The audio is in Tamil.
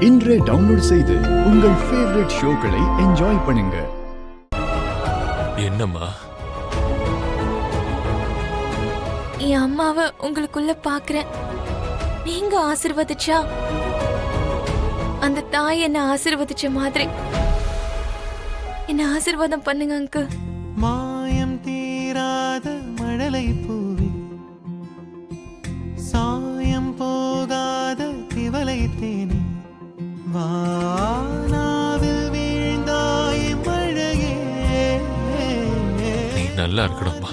இன்றே டவுன்லோட் செய்து உங்கள் ஃபேவரட் ஷோக்களை என்ஜாய் பண்ணுங்க. என்னம்மா? என் அம்மாவை உங்களுக்குள்ள பாக்குறேன். நீங்க ஆசீர்வதிச்சா அந்த தாய் என்ன ஆசீர்வதிச்ச மாதிரி என்ன ஆசீர்வாதம் பண்ணுங்க அங்கிள். மாயம் தீராத மழலை பூவி, சாயம் போகாத திவலை தேனி, வானாவில் வீழ்ந்தாய் மழையே. நீ நல்லா இருக்கணும்மா.